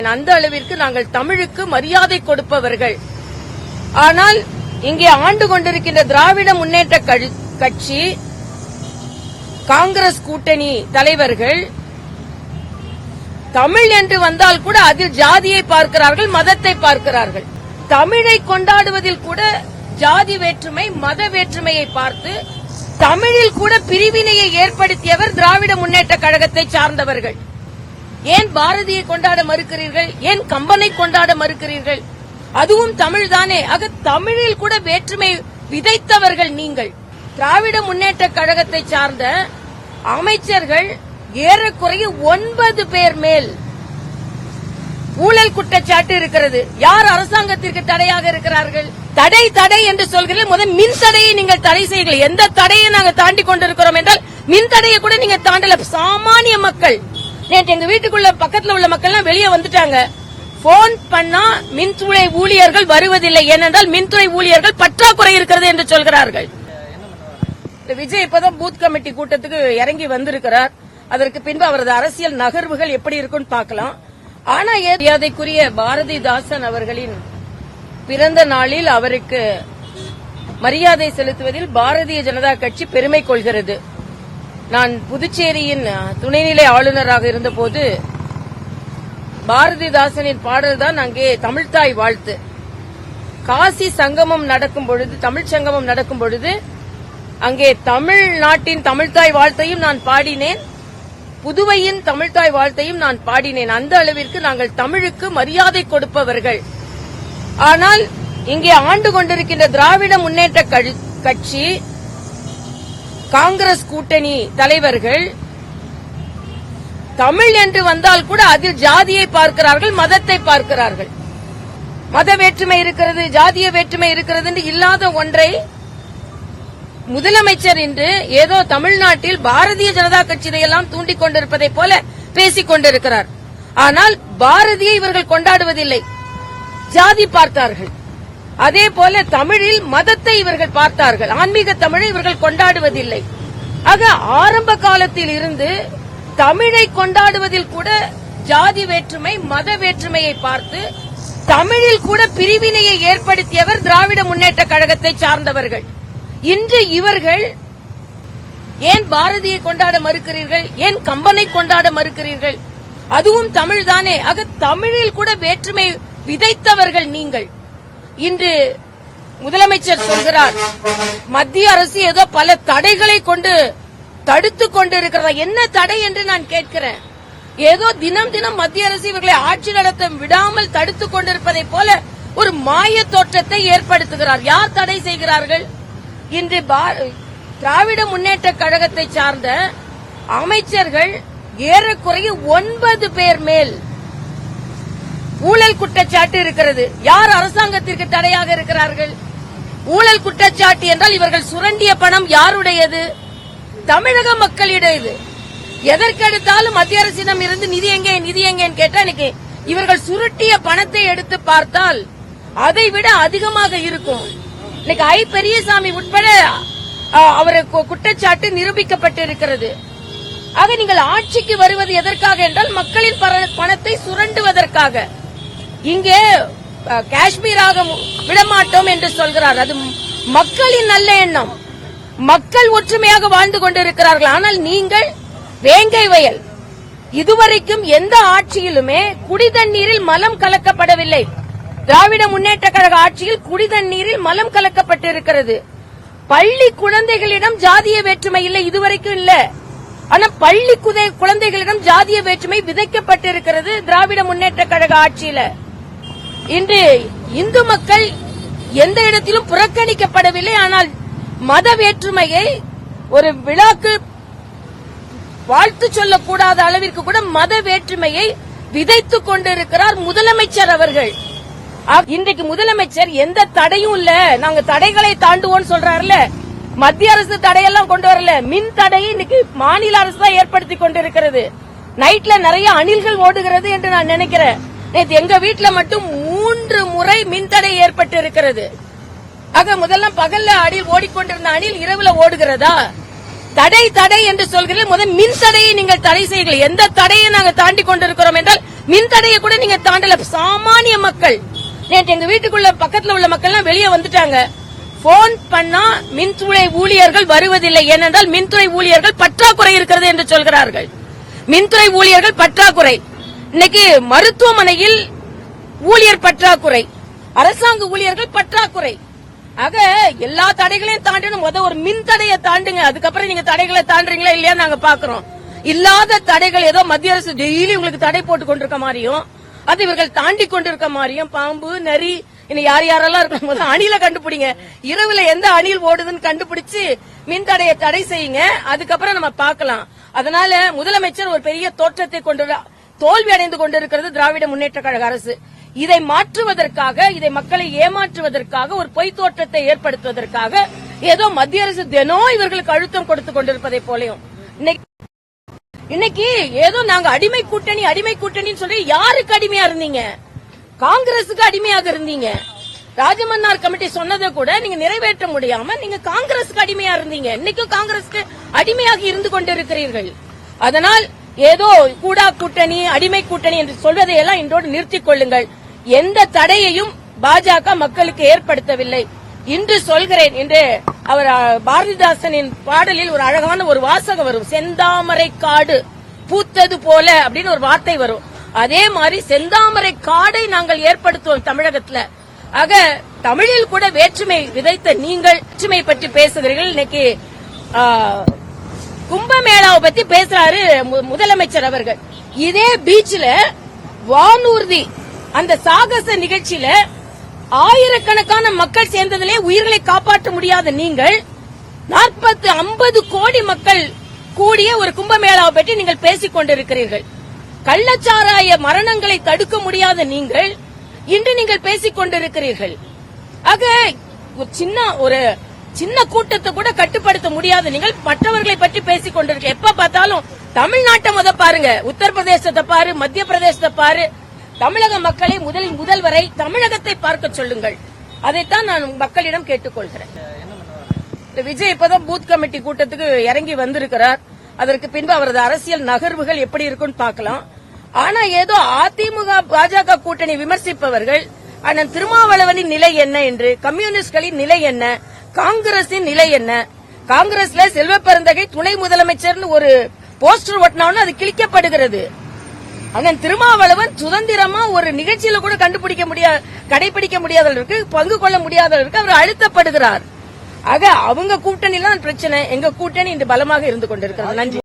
அந்த அளவிற்கு நாங்கள் தமிழுக்கு மரியாதை கொடுப்பவர்கள். ஆனால் இங்கே ஆண்டு கொண்டிருக்கின்ற திராவிட முன்னேற்ற கட்சி, காங்கிரஸ் கூட்டணி தலைவர்கள் தமிழ் என்று வந்தால் கூட அதில் ஜாதியை பார்க்கிறார்கள், மதத்தை பார்க்கிறார்கள். தமிழை கொண்டாடுவதில் கூட ஜாதி வேற்றுமை, மத வேற்றுமையை பார்த்து தமிழில் கூட பிரிவினையை ஏற்படுத்தியவர் திராவிட முன்னேற்ற கழகத்தை சார்ந்தவர்கள். ஏன் பாரதியை கொண்டாட மறுக்கிறீர்கள்? ஏன் கம்பனை கொண்டாட மறுக்கிறீர்கள்? அதுவும் தமிழ்தானே. ஆக தமிழில் கூட வேற்றுமை விதைத்தவர்கள் நீங்கள். திராவிட முன்னேற்ற கழகத்தை சார்ந்த அமைச்சர்கள் ஏறக்குறைய 9 பேர் மேல் ஊழல் குற்றச்சாட்டு இருக்கிறது. யார் அரசாங்கத்திற்கு தடையாக இருக்கிறார்கள்? தடை என்று சொல்கிறீர்கள். முதல் மின் தடையை நீங்கள் தடை செய்யுங்கள். எந்த தடையை நாங்கள் தாண்டி கொண்டிருக்கிறோம் என்றால் மின் தடையை கூட நீங்க தாண்டல. சாமானிய மக்கள், நேற்று எங்க வீட்டுக்குள்ள பக்கத்துல உள்ள மக்கள் வெளியே வந்துட்டாங்க. போன் பண்ணா மின்துறை ஊழியர்கள் வருவதில்லை, ஏனென்றால் மின்துறை ஊழியர்கள் பற்றாக்குறை இருக்கிறது என்று சொல்கிறார்கள். விஜய் இப்பதான் பூத் கமிட்டி கூட்டத்துக்கு இறங்கி வந்திருக்கிறார். அதற்கு பின்பு அவரது அரசியல் நகர்வுகள் எப்படி இருக்குன்னு பார்க்கலாம். ஆனா மரியாதைக்குரிய பாரதிதாசன் அவர்களின் பிறந்த நாளில் அவருக்கு மரியாதை செலுத்துவதில் பாரதிய ஜனதா கட்சி பெருமை கொள்கிறது. நான் புதுச்சேரியின் துணைநிலை ஆளுநராக இருந்தபோது பாரதிதாசனின் பாடல் தான் அங்கே தமிழ்தாய் வாழ்த்து. காசி சங்கமம் நடக்கும் பொழுது, தமிழ் சங்கமம் நடக்கும் பொழுது அங்கே தமிழ்நாட்டின் தமிழ்தாய் வாழ்த்தையும் நான் பாடினேன், புதுவையின் தமிழ்தாய் வாழ்த்தையும் நான் பாடினேன். அந்த அளவிற்கு நாங்கள் தமிழுக்கு மரியாதை கொடுப்பவர்கள். ஆனால் இங்கே ஆண்டு கொண்டிருக்கின்ற திராவிட முன்னேற்ற கட்சி, காங்கிரஸ் கூட்டணி தலைவர்கள் தமிழ் என்று வந்தால் கூட அதில் ஜாதியை பார்க்கிறார்கள், மதத்தை பார்க்கிறார்கள். மத வேற்றுமை இருக்கிறது, ஜாதிய வேற்றுமை இருக்கிறது என்று இல்லாத ஒன்றை முதலமைச்சர் இன்று ஏதோ தமிழ்நாட்டில் பாரதிய ஜனதா கட்சியெல்லாம் தூண்டிக் கொண்டிருப்பதை போல பேசிக் கொண்டிருக்கிறார். ஆனால் பாரதியை இவர்கள் கொண்டாடுவதில்லை, ஜாதி பார்த்தார்கள். அதே போல தமிழில் மதத்தை இவர்கள் பார்த்தார்கள், ஆன்மீக தமிழை இவர்கள் கொண்டாடுவதில்லை. ஆக ஆரம்ப காலத்தில் இருந்து தமிழை கொண்டாடுவதில் கூட ஜாதி வேற்றுமை, மத வேற்றுமையை பார்த்து தமிழில் கூட பிரிவினையை ஏற்படுத்தியவர் திராவிட முன்னேற்ற கழகத்தை சார்ந்தவர்கள். இன்று இவர்கள் ஏன் பாரதியை கொண்டாட மறுக்கிறீர்கள்? ஏன் கம்பனை கொண்டாட மறுக்கிறீர்கள்? அதுவும் தமிழ்தானே. ஆக தமிழில் கூட வேற்றுமை விதைத்தவர்கள் நீங்கள். இன்று முதலமைச்சர் சொல்கிறார், மத்திய அரசு ஏதோ பல தடைகளை கொண்டு தடுத்துக் கொண்டிருக்கிறதா? என்ன தடை என்று நான் கேட்கிறேன். ஏதோ தினம் தினம் மத்திய அரசு இவர்களை ஆட்சி நடத்த விடாமல் தடுத்துக் கொண்டிருப்பதை போல ஒரு மாய தோற்றத்தை ஏற்படுத்துகிறார். யார் தடை செய்கிறார்கள்? இன்று திராவிட முன்னேற்ற கழகத்தை சார்ந்த அமைச்சர்கள் ஏறக்குறைய 9 பேர் மேல் ஊழல் குற்றச்சாட்டு இருக்கிறது. யார் அரசாங்கத்திற்கு தடையாக இருக்கிறார்கள்? ஊழல் குற்றச்சாட்டு என்றால் இவர்கள் சுரண்டிய பணம் யாருடையது? தமிழக மக்களிடையது. எதற்கெடுத்தாலும் மத்திய அரசிடம் இருந்து நிதி எங்கேன்னு கேட்டா இன்னைக்கு இவர்கள் சுருட்டிய பணத்தை எடுத்து பார்த்தால் அதை விட அதிகமாக இருக்கும். இன்னைக்கு ஐ பெரியசாமி உட்பட அவருக்கு குற்றச்சாட்டு நிரூபிக்கப்பட்டிருக்கிறது. ஆக நீங்கள் ஆட்சிக்கு வருவது எதற்காக என்றால் மக்களின் பணத்தை சுரண்டுவதற்காக. இங்கே காஷ்மீராக விடமாட்டோம் என்று சொல்கிறார். அது மக்களின் நல்ல எண்ணம். மக்கள் ஒற்றுமையாக வாழ்ந்து கொண்டிருக்கிறார்கள். ஆனால் நீங்கள் வேங்கை வயல். இதுவரைக்கும் எந்த ஆட்சியிலுமே குடிதண்ணீரில் மலம் கலக்கப்படவில்லை. திராவிட முன்னேற்ற கழக ஆட்சியில் குடிதண்ணீரில் மலம் கலக்கப்பட்டிருக்கிறது. பள்ளி குழந்தைகளிடம் ஜாதிய வேற்றுமை இல்லை, இதுவரைக்கும் இல்ல. ஆனா பள்ளி குழந்தைகளிடம் ஜாதிய வேற்றுமை விதைக்கப்பட்டிருக்கிறது திராவிட முன்னேற்ற கழக ஆட்சியில. இன்று இந்து மக்கள் எந்த இடத்திலும் புறக்கணிக்கப்படவில்லை. ஆனால் மத வேற்றுமையை ஒரு விழாக்கு வாழ்த்து சொல்லக்கூடாத அளவிற்கு கூட மத வேற்றுமையை விதைத்துக் கொண்டிருக்கிறார் முதலமைச்சர் அவர்கள். இன்றைக்கு முதலமைச்சர் எந்த தடையும் இல்ல, நாங்க தடைகளை தாண்டுவோம் சொல்றாருல. மத்திய அரசு தடையெல்லாம் கொண்டு வரல, மின் தடையை இன்னைக்கு மாநில அரசு தான் ஏற்படுத்தி கொண்டிருக்கிறது. நைட்ல நிறைய அணில்கள் ஓடுகிறது என்று நான் நினைக்கிறேன். நேற்று எங்க வீட்டுல மட்டும் 3 முறை மின்தடை ஏற்பட்டு இருக்கிறது. ஆக முதல்ல பகல்ல அணில் ஓடிக்கொண்டிருந்த அணில் இரவுல ஓடுகிறதா? தடை என்று சொல்கிறீர்கள். முதல் மின் தடையை நீங்கள் தடை செய்யுங்கள். எந்த தடையை நாங்கள் தாண்டி கொண்டிருக்கிறோம் என்றால் மின்தடையை கூட நீங்க தாண்டல. சாமானிய மக்கள் நேற்று எங்க வீட்டுக்குள்ள பக்கத்துல உள்ள மக்கள் எல்லாம் வெளியே வந்துட்டாங்க. போன் பண்ணா மின்துறை ஊழியர்கள் வருவதில்லை, ஏனென்றால் மின்துறை ஊழியர்கள் பற்றாக்குறை இருக்கிறது என்று சொல்கிறார்கள். மின்துறை ஊழியர்கள் பற்றாக்குறை. இன்னைக்கு மருத்துவமனையில் ஊழியர் பற்றாக்குறை, அரசாங்க ஊழியர்கள் பற்றாக்குறை. ஆக எல்லா தடைகளையும் தாண்டணும். ஒரு மின் தடையை தாண்டுங்க, அதுக்கப்புறம் நீங்க தடைகளை தாண்டுறீங்களா இல்லையா நாங்க பாக்குறோம். இல்லாத தடைகள் ஏதோ மத்திய அரசு டெய்லி உங்களுக்கு தடை போட்டு கொண்டிருக்க மாதிரியும், அது இவர்கள் தாண்டி கொண்டிருக்க மாதிரியும், பாம்பு நரி இன்னும் யார் யாரெல்லாம் இருக்கும் அணில கண்டுபிடிங்க. இரவுல எந்த அணில் ஓடுதுன்னு கண்டுபிடிச்சு மின்தடையை தடை செய்யுங்க, அதுக்கப்புறம் நம்ம பார்க்கலாம். அதனால முதலமைச்சர் ஒரு பெரிய தோற்றத்தை கொண்டு தோல்வி அடைந்து கொண்டிருக்கிறது திராவிட முன்னேற்ற கழக அரசு. இதை மாற்றுவதற்காக, இதை மக்களை ஏமாற்றுவதற்காக, ஒரு பொய் தோற்றத்தை ஏற்படுத்துவதற்காக ஏதோ மத்திய அரசு தினம் இவர்களுக்கு அழுத்தம் கொடுத்து கொண்டிருப்பதை போலையும் இன்னைக்கு ஏதோ நாங்க அடிமை கூட்டணி சொல்லி யாருக்கு அடிமையா இருந்தீங்க? காங்கிரசுக்கு அடிமையாக இருந்தீங்க. ராஜமன்னார் கமிட்டி சொன்னதை கூட நீங்க நிறைவேற்ற முடியாம நீங்க காங்கிரசுக்கு அடிமையா இருந்தீங்க. இன்னைக்கும் காங்கிரசுக்கு அடிமையாக இருந்து கொண்டிருக்கிறீர்கள். அதனால் ஏதோ கூடா கூட்டணி, அடிமை கூட்டணி என்று சொல்வதையெல்லாம் இன்றோடு நிறுத்திக் கொள்ளுங்கள். எந்த தடையையும் பாஜக மக்களுக்கு ஏற்படுத்தவில்லை. இன்று சொல்கிறேன் என்று அவர் பாரதிதாசனின் பாடலில் ஒரு அழகான ஒரு வாசகம் வரும், செந்தாமரை காடு பூத்தது போல அப்படின்னு ஒரு வார்த்தை வரும். அதே மாதிரி செந்தாமரை காடை நாங்கள் ஏற்படுத்துவோம் தமிழகத்துல. ஆக தமிழில் கூட வேற்றுமை விதைத்த நீங்கள் வேற்றுமை பற்றி பேசுகிறீர்கள். இன்னைக்கு கும்பமேளாவை பத்தி பேசுறாரு முதலமைச்சர் அவர்கள். இதே பீச்ல வானூர்தி அந்த சாகச நிகழ்ச்சியில ஆயிரக்கணக்கான மக்கள் சேர்ந்ததிலே உயிர்களை காப்பாற்ற முடியாத நீங்கள் 40-50 கோடி மக்கள் கூடிய ஒரு கும்பமேளாவை பற்றி நீங்கள் பேசிக் கொண்டிருக்கிறீர்கள். கள்ளச்சாராய மரணங்களை தடுக்க முடியாத நீங்கள் இன்று நீங்கள் பேசிக் கொண்டிருக்கிறீர்கள். ஆக ஒரு சின்ன கூட்டத்தை கூட கட்டுப்படுத்த முடியாத நீங்கள் மற்றவர்களை பற்றி பேசிக் கொண்டிருக்க. எப்ப பார்த்தாலும் தமிழ்நாட்டை முத பாருங்க, உத்தரப்பிரதேசத்தை பாரு, மத்திய பிரதேசத்தை பாரு. தமிழக மக்களை முதல்வரை தமிழகத்தை பார்க்க சொல்லுங்கள். அதைத்தான் நான் மக்களிடம் கேட்டுக்கொள்கிறேன். விஜய் இப்பதான் பூத் கமிட்டி கூட்டத்துக்கு இறங்கி வந்திருக்கிறார். அதற்கு பின்பு அவரது அரசியல் நகர்வுகள் எப்படி இருக்குன்னு பார்க்கலாம். ஆனா ஏதோ அதிமுக பாஜக கூட்டணி விமர்சிப்பவர்கள் அண்ணன் திருமாவளவனின் நிலை என்ன என்று, கம்யூனிஸ்ட்களின் நிலை என்ன, காங்கிரசின் நிலை என்ன, காங்கிரஸ்ல செல்வ பெருந்தகை துணை முதலமைச்சர் ஒரு போஸ்டர் ஒட்டினாலும் அது கிழிக்கப்படுகிறது. அண்ணன் திருமாவளவன் சுதந்திரமா ஒரு நிகழ்ச்சியில கூட கடைபிடிக்க முடியாதவர்களுக்கு, பங்கு கொள்ள முடியாதவர்களுக்கு அவர் அழுத்தப்படுகிறார். ஆக அவங்க கூட்டணி பிரச்சனை, எங்க கூட்டணி இன்று பலமாக இருந்து கொண்டிருக்கிறது. நன்றி.